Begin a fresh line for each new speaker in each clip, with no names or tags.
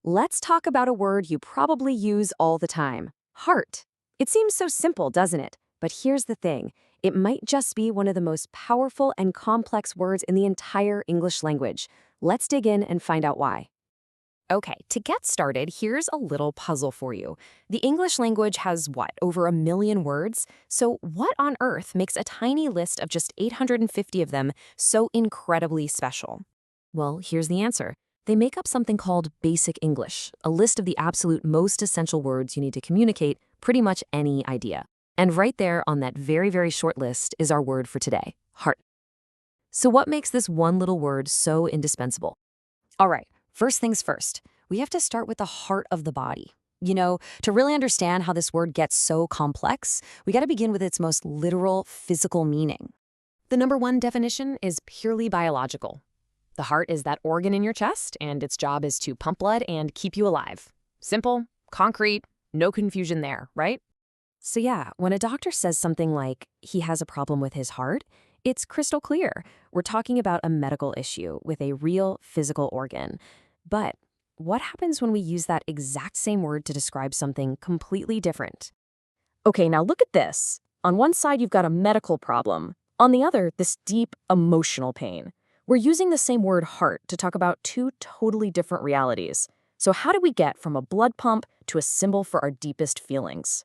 Let's talk about a word you probably use all the time, heart. It seems so simple, doesn't it? But here's the thing. It might just be one of the most powerful and complex words in the entire English language. Let's dig in and find out why. Okay, to get started, here's a little puzzle for you. The English language has what, over 1 million words? So what on earth makes a tiny list of just 850 of them so incredibly special? Well, here's the answer. They make up something called basic English, a list of the absolute most essential words you need to communicate pretty much any idea. And right there on that very short list is our word for today, heart. So what makes this one little word so indispensable? All right, first things first, we have to start with the heart of the body. To really understand how this word gets so complex, we got to begin with its most literal physical meaning. The number one definition is purely biological. The heart is that organ in your chest, and its job is to pump blood and keep you alive. Simple, concrete, no confusion there, right? So yeah, when a doctor says something like he has a problem with his heart, it's crystal clear. We're talking about a medical issue with a real physical organ. But what happens when we use that exact same word to describe something completely different? Okay, now look at this. On one side, you've got a medical problem. On the other, this deep emotional pain. We're using the same word heart to talk about two totally different realities. So how do we get from a blood pump to a symbol for our deepest feelings?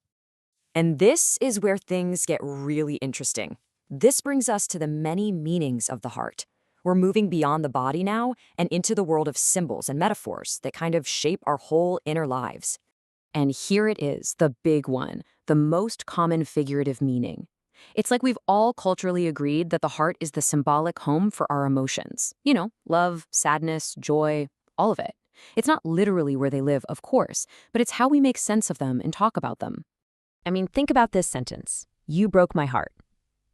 And this is where things get really interesting. This brings us to the many meanings of the heart. We're moving beyond the body now and into the world of symbols and metaphors that kind of shape our whole inner lives. And here it is, the big one, the most common figurative meaning. It's like we've all culturally agreed that the heart is the symbolic home for our emotions. Love, sadness, joy, all of it. It's not literally where they live, of course, but it's how we make sense of them and talk about them. I mean, think about this sentence. You broke my heart.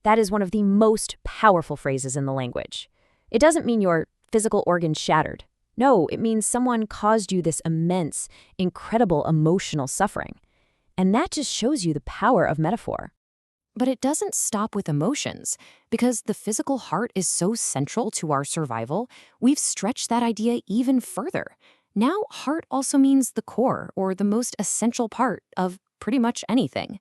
That is one of the most powerful phrases in the language. It doesn't mean your physical organ shattered. No, it means someone caused you this immense, incredible emotional suffering. And that just shows you the power of metaphor. But it doesn't stop with emotions. Because the physical heart is so central to our survival, we've stretched that idea even further. Now, heart also means the core, or the most essential part of pretty much anything.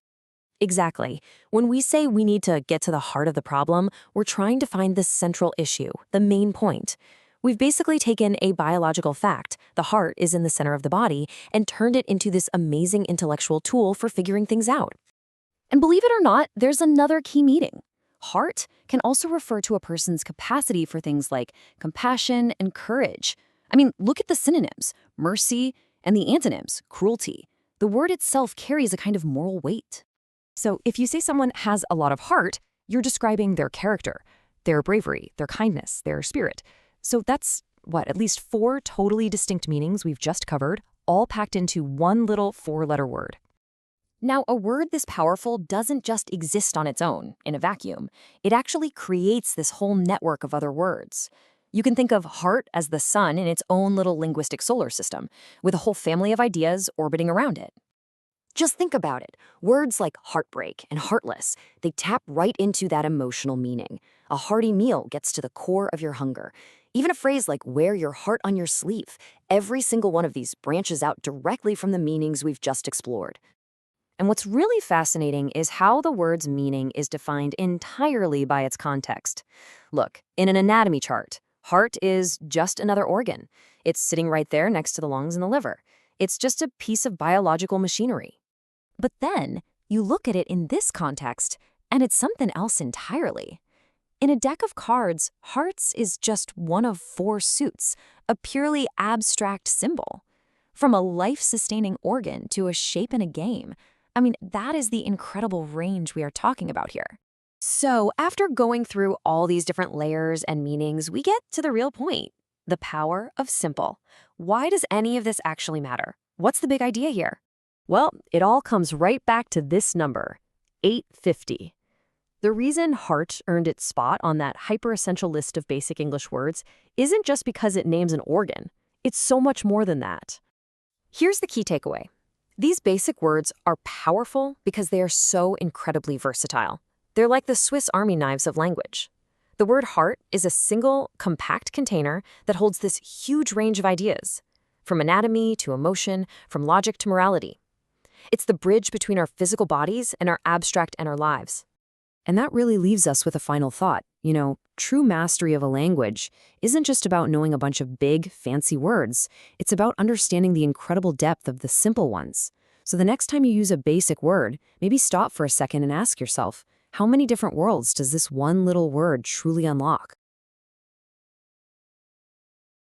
Exactly. When we say we need to get to the heart of the problem, we're trying to find the central issue, the main point. We've basically taken a biological fact, the heart is in the center of the body, and turned it into this amazing intellectual tool for figuring things out. And believe it or not, there's another key meaning. Heart can also refer to a person's capacity for things like compassion and courage. I mean, look at the synonyms, mercy, and the antonyms, cruelty. The word itself carries a kind of moral weight. So if you say someone has a lot of heart, you're describing their character, their bravery, their kindness, their spirit. So that's, at least 4 totally distinct meanings we've just covered, all packed into one little 4-letter word. Now, a word this powerful doesn't just exist on its own, in a vacuum. It actually creates this whole network of other words. You can think of heart as the sun in its own little linguistic solar system, with a whole family of ideas orbiting around it. Just think about it. Words like heartbreak and heartless, they tap right into that emotional meaning. A hearty meal gets to the core of your hunger. Even a phrase like wear your heart on your sleeve, every single one of these branches out directly from the meanings we've just explored. And what's really fascinating is how the word's meaning is defined entirely by its context. Look, in an anatomy chart, heart is just another organ. It's sitting right there next to the lungs and the liver. It's just a piece of biological machinery. But then you look at it in this context, and it's something else entirely. In a deck of cards, hearts is just one of 4 suits, a purely abstract symbol. From a life-sustaining organ to a shape in a game. I mean, that is the incredible range we are talking about here. So after going through all these different layers and meanings, we get to the real point, the power of simple. Why does any of this actually matter? What's the big idea here? Well, it all comes right back to this number, 850. The reason heart earned its spot on that hyper-essential list of basic English words isn't just because it names an organ. It's so much more than that. Here's the key takeaway. These basic words are powerful because they are so incredibly versatile. They're like the Swiss Army knives of language. The word heart is a single, compact container that holds this huge range of ideas. from anatomy to emotion, from logic to morality. It's the bridge between our physical bodies and our abstract inner lives. And that really leaves us with a final thought. True mastery of a language isn't just about knowing a bunch of big, fancy words. It's about understanding the incredible depth of the simple ones. So the next time you use a basic word, maybe stop for a second and ask yourself, how many different worlds does this one little word truly unlock?